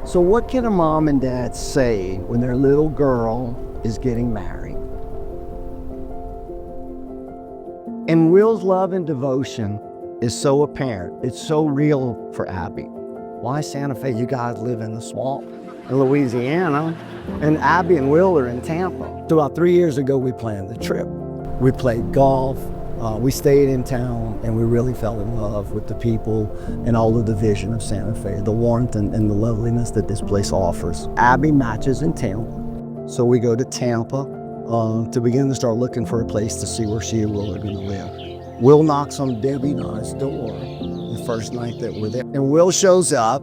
So what can a mom and dad say when their little girl is getting married? And Will's love and devotion is so apparent. It's so real for Abby. Why Santa Fe? You guys live in the swamp in Louisiana, and Abby and Will are in Tampa. So about 3 years ago, we planned the trip. We played golf. We stayed in town, and we really fell in love with the people and all of the vision of Santa Fe, the warmth and the loveliness that this place offers. Abby matches in Tampa, so we go to Tampa to begin to start looking for a place to see where she and Will are going to live. Will knocks on Debbie and I's door the first night that we're there, and Will shows up,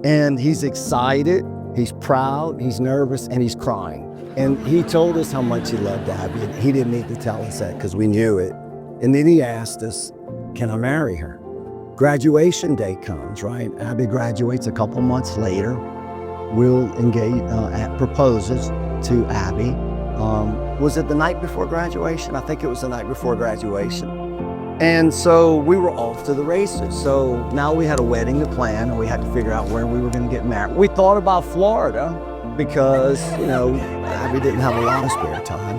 and he's excited, he's proud, he's nervous, and he's crying. And he told us how much he loved Abby. He didn't need to tell us that because we knew it. And then he asked us, can I marry her? Graduation day comes, right? Abby graduates a couple months later. Will proposes to Abby. Was it the night before graduation? I think it was the night before graduation. And so we were off to the races. So now we had a wedding to plan, and we had to figure out where we were going to get married. We thought about Florida, because, you know, Abby didn't have a lot of spare time.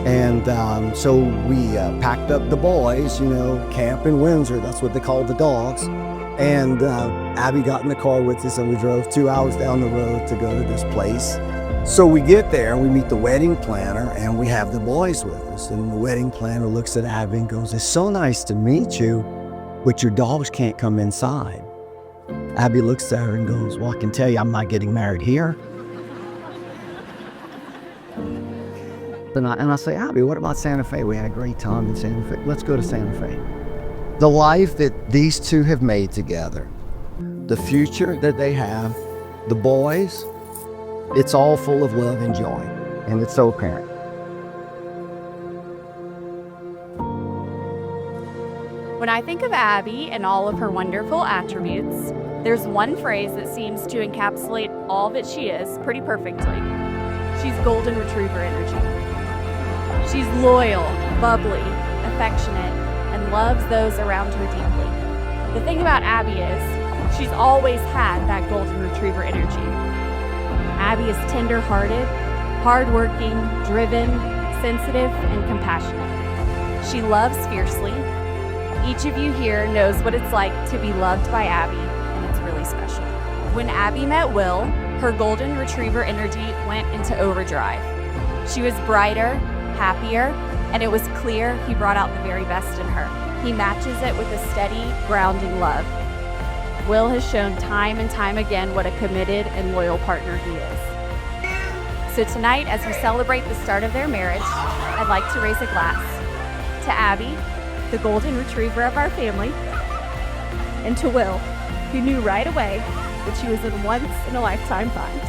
And so we packed up the boys, you know, camp in Windsor, that's what they call the dogs. And Abby got in the car with us, and we drove 2 hours down the road to go to this place. So we get there, and we meet the wedding planner, and we have the boys with us. And the wedding planner looks at Abby and goes, it's so nice to meet you, but your dogs can't come inside. Abby looks at her and goes, well, I can tell you I'm not getting married here. And I say, Abby, what about Santa Fe? We had a great time in Santa Fe. Let's go to Santa Fe. The life that these two have made together, the future that they have, the boys, it's all full of love and joy, and it's so apparent. When I think of Abby and all of her wonderful attributes, there's one phrase that seems to encapsulate all that she is pretty perfectly. She's golden retriever energy. She's loyal, bubbly, affectionate, and loves those around her deeply. The thing about Abby is she's always had that golden retriever energy. Abby is tender-hearted, hardworking, driven, sensitive, and compassionate. She loves fiercely. Each of you here knows what it's like to be loved by Abby, and it's really special. When Abby met Will, her golden retriever energy went into overdrive. She was brighter, happier, and it was clear he brought out the very best in her. He matches it with a steady, grounding love. Will has shown time and time again what a committed and loyal partner he is. So tonight, as we celebrate the start of their marriage, I'd like to raise a glass to Abby, the golden retriever of our family, and to Will, who knew right away that she was a once-in-a-lifetime find.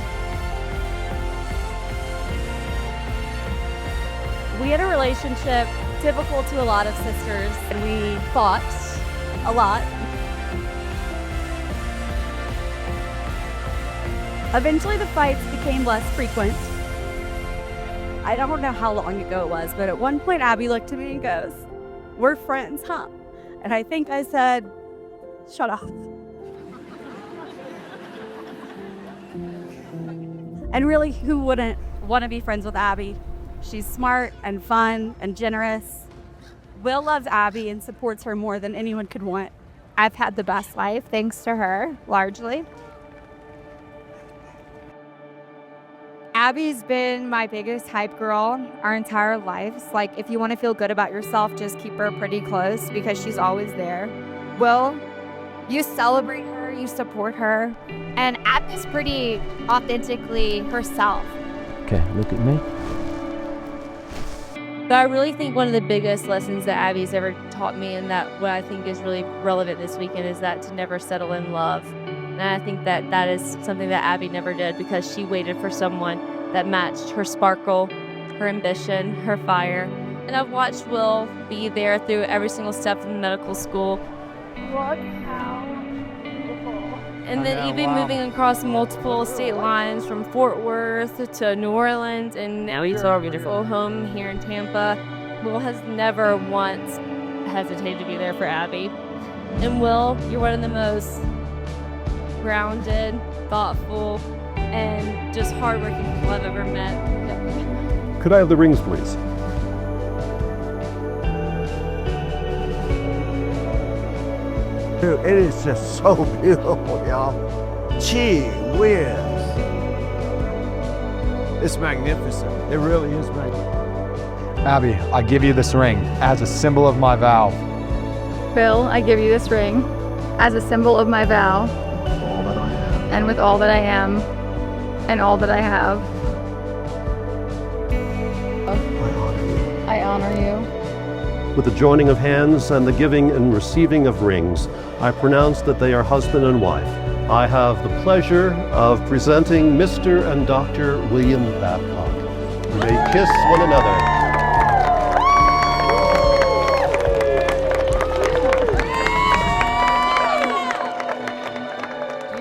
We had a relationship typical to a lot of sisters, and we fought a lot. Eventually, the fights became less frequent. I don't know how long ago it was, but at one point, Abby looked at me and goes, "We're friends, huh?" And I think I said, "Shut up." And really, who wouldn't want to be friends with Abby? She's smart and fun and generous. Will loves Abby and supports her more than anyone could want. I've had the best life thanks to her, largely. Abby's been my biggest hype girl our entire lives. Like, if you want to feel good about yourself, just keep her pretty close because she's always there. Will, you celebrate her, you support her. And Abby's pretty authentically herself. Okay, look at me. But I really think one of the biggest lessons that Abby's ever taught me, and that what I think is really relevant this weekend, is that to never settle in love. And I think that that is something that Abby never did, because she waited for someone that matched her sparkle, her ambition, her fire. And I've watched Will be there through every single step in medical school. Look how beautiful. And then even moving across multiple state lines from Fort Worth to New Orleans, and now he's our beautiful home here in Tampa. Will has never once hesitated to be there for Abby. And Will, you're one of the most grounded, thoughtful, and just hardworking people I've ever met. Could I have the rings, please? Dude, it is just so beautiful, y'all. Gee whiz. It's magnificent. It really is magnificent. Abby, I give you this ring as a symbol of my vow. Bill, I give you this ring as a symbol of my vow, and with all that I am and all that I have, I honor you. With the joining of hands and the giving and receiving of rings, I pronounce that they are husband and wife. I have the pleasure of presenting Mr. and Dr. William Babcock. You may kiss one another.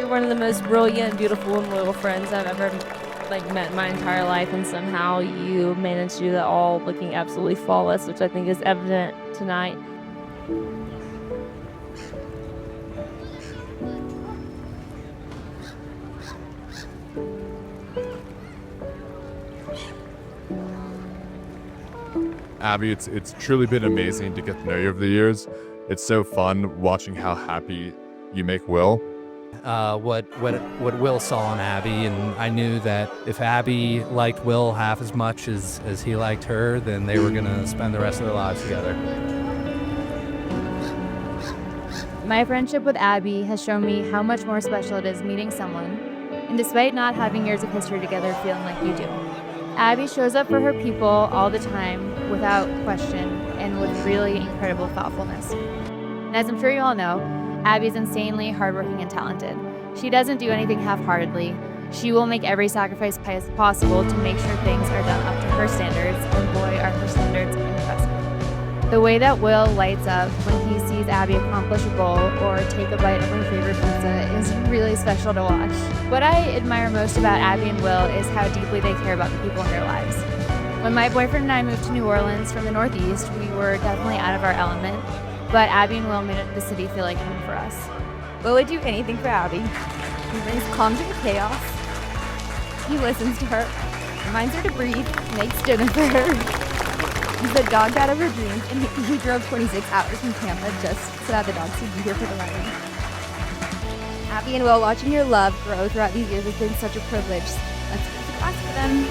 One of the most brilliant, beautiful, and loyal friends I've ever met in my entire life, and somehow you managed to do that all looking absolutely flawless, which I think is evident tonight. Abby, it's truly been amazing to get to know you over the years. It's so fun watching how happy you make Will. What Will saw in Abby, and I knew that if Abby liked Will half as much as he liked her, then they were going to spend the rest of their lives together. My friendship with Abby has shown me how much more special it is meeting someone, and despite not having years of history together, feeling like you do. Abby shows up for her people all the time without question and with really incredible thoughtfulness. And as I'm sure you all know, Abby's insanely hardworking and talented. She doesn't do anything half-heartedly. She will make every sacrifice possible to make sure things are done up to her standards, and boy, are her standards impressive. The way that Will lights up when he sees Abby accomplish a goal or take a bite of her favorite pizza is really special to watch. What I admire most about Abby and Will is how deeply they care about the people in their lives. When my boyfriend and I moved to New Orleans from the Northeast, we were definitely out of our element. But Abby and Will made the city feel like home for us. Will would do anything for Abby. He brings calm to the chaos. He listens to her, reminds her to breathe, makes dinner for her. He's the dog dad of her dreams, and he drove 26 hours from Tampa just so that the dogs would be here for the wedding. Abby and Will, watching your love grow throughout these years has been such a privilege. Let's give a glass for them.